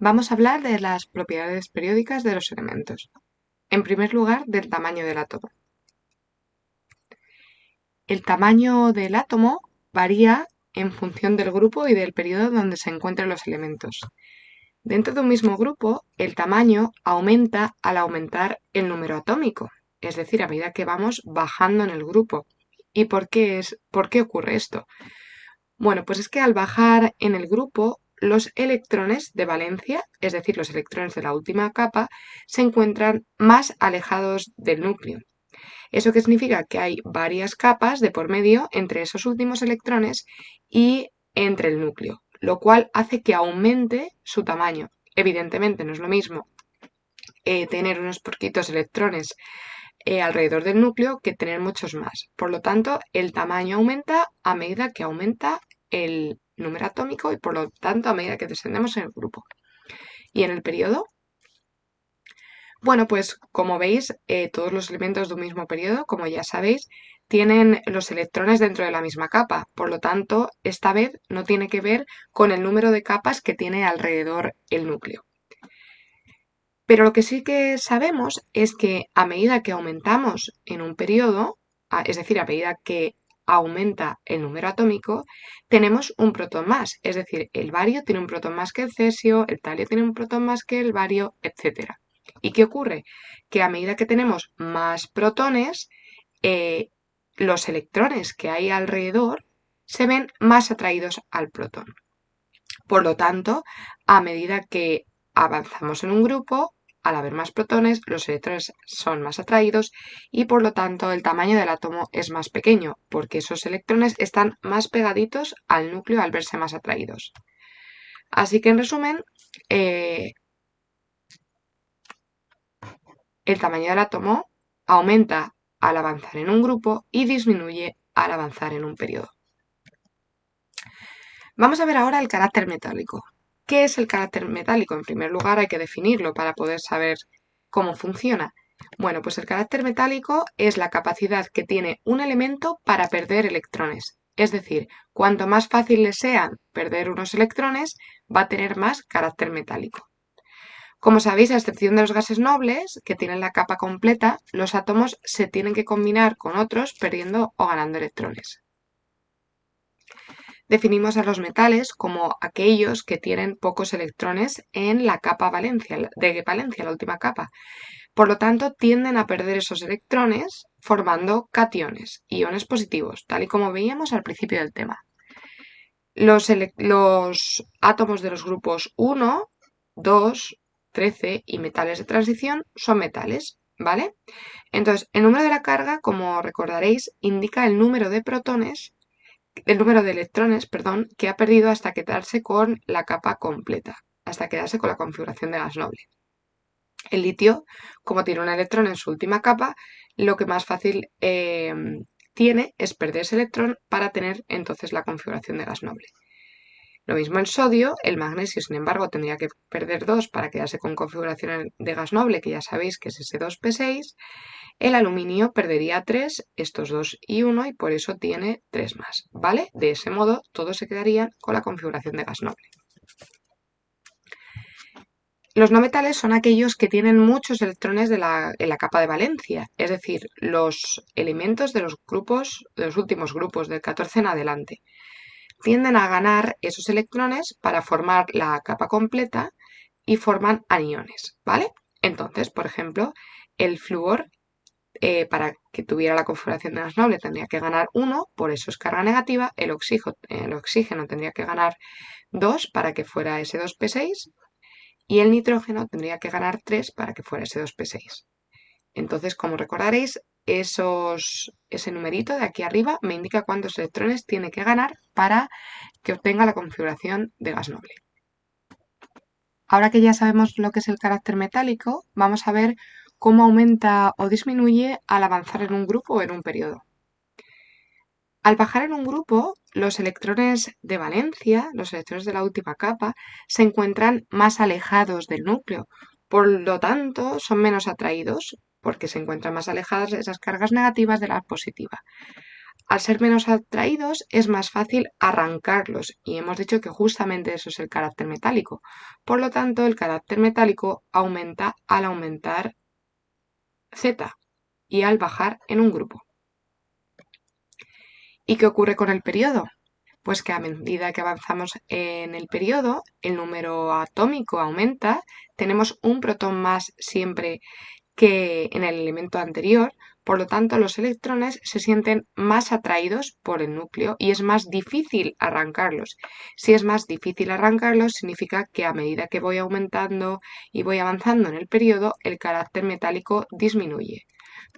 Vamos a hablar de las propiedades periódicas de los elementos. En primer lugar, del tamaño del átomo. El tamaño del átomo varía en función del grupo y del periodo donde se encuentran los elementos. Dentro de un mismo grupo, el tamaño aumenta al aumentar el número atómico, es decir, a medida que vamos bajando en el grupo. ¿Y por qué ocurre esto? Bueno, pues es que al bajar en el grupo, los electrones de valencia, es decir, los electrones de la última capa, se encuentran más alejados del núcleo. ¿Eso qué significa? Que hay varias capas de por medio entre esos últimos electrones y entre el núcleo, lo cual hace que aumente su tamaño. Evidentemente no es lo mismo tener unos poquitos electrones alrededor del núcleo que tener muchos más. Por lo tanto, el tamaño aumenta a medida que aumenta el número atómico y por lo tanto a medida que descendemos en el grupo. ¿Y en el periodo? Bueno, pues como veis, todos los elementos de un mismo periodo, como ya sabéis, tienen los electrones dentro de la misma capa. Por lo tanto, esta vez no tiene que ver con el número de capas que tiene alrededor el núcleo. Pero lo que sí que sabemos es que a medida que aumentamos en un periodo, es decir, a medida que aumenta el número atómico, tenemos un protón más. Es decir, el bario tiene un protón más que el cesio, el talio tiene un protón más que el bario, etc. ¿Y qué ocurre? Que a medida que tenemos más protones, eh, los electrones que hay alrededor se ven más atraídos al protón. Por lo tanto, a medida que avanzamos en un grupo, al haber más protones, los electrones son más atraídos y por lo tanto el tamaño del átomo es más pequeño, porque esos electrones están más pegaditos al núcleo al verse más atraídos. Así que en resumen, el tamaño del átomo aumenta al avanzar en un grupo y disminuye al avanzar en un periodo. Vamos a ver ahora el carácter metálico. ¿Qué es el carácter metálico? En primer lugar, hay que definirlo para poder saber cómo funciona. Bueno, pues el carácter metálico es la capacidad que tiene un elemento para perder electrones. Es decir, cuanto más fácil le sean perder unos electrones, va a tener más carácter metálico. Como sabéis, a excepción de los gases nobles, que tienen la capa completa, los átomos se tienen que combinar con otros perdiendo o ganando electrones. Definimos a los metales como aquellos que tienen pocos electrones en la capa de valencia, la última capa. Por lo tanto, tienden a perder esos electrones formando cationes, iones positivos, tal y como veíamos al principio del tema. Los átomos de los grupos 1, 2, 13 y metales de transición son metales, ¿vale? Entonces, el número de la carga, como recordaréis, indica el número de electrones, perdón, que ha perdido hasta quedarse con la capa completa, hasta quedarse con la configuración de gas noble. El litio, como tiene un electrón en su última capa, lo que más fácil tiene es perder ese electrón para tener entonces la configuración de gas noble. Lo mismo el sodio, el magnesio, sin embargo, tendría que perder 2 para quedarse con configuración de gas noble, que ya sabéis que es ese 2p6. El aluminio perdería 3, estos 2 y 1, y por eso tiene 3 más, ¿vale? De ese modo, todos se quedarían con la configuración de gas noble. Los no metales son aquellos que tienen muchos electrones en la capa de valencia, es decir, los elementos de los últimos grupos, del 14 en adelante. Tienden a ganar esos electrones para formar la capa completa y forman aniones, ¿vale? Entonces, por ejemplo, el flúor, para que tuviera la configuración de gas noble, tendría que ganar 1, por eso es carga negativa. El oxígeno tendría que ganar 2 para que fuera S2P6 y el nitrógeno tendría que ganar 3 para que fuera S2P6. Entonces, como recordaréis, ese numerito de aquí arriba me indica cuántos electrones tiene que ganar para que obtenga la configuración de gas noble. Ahora que ya sabemos lo que es el carácter metálico, vamos a ver cómo aumenta o disminuye al avanzar en un grupo o en un periodo. Al bajar en un grupo, los electrones de valencia, los electrones de la última capa, se encuentran más alejados del núcleo. Por lo tanto, son menos atraídos porque se encuentran más alejadas esas cargas negativas de la positiva. Al ser menos atraídos es más fácil arrancarlos y hemos dicho que justamente eso es el carácter metálico. Por lo tanto, el carácter metálico aumenta al aumentar Z y al bajar en un grupo. ¿Y qué ocurre con el periodo? Pues que a medida que avanzamos en el periodo, el número atómico aumenta, tenemos un protón más siempre que en el elemento anterior, por lo tanto los electrones se sienten más atraídos por el núcleo y es más difícil arrancarlos. Si es más difícil arrancarlos, significa que a medida que voy aumentando y voy avanzando en el periodo, el carácter metálico disminuye.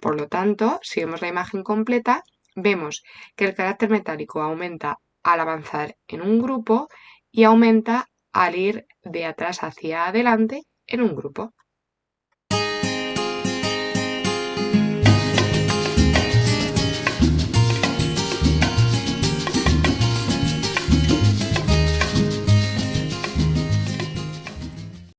Por lo tanto, si vemos la imagen completa, vemos que el carácter metálico aumenta al avanzar en un grupo y aumenta al ir de atrás hacia adelante en un grupo.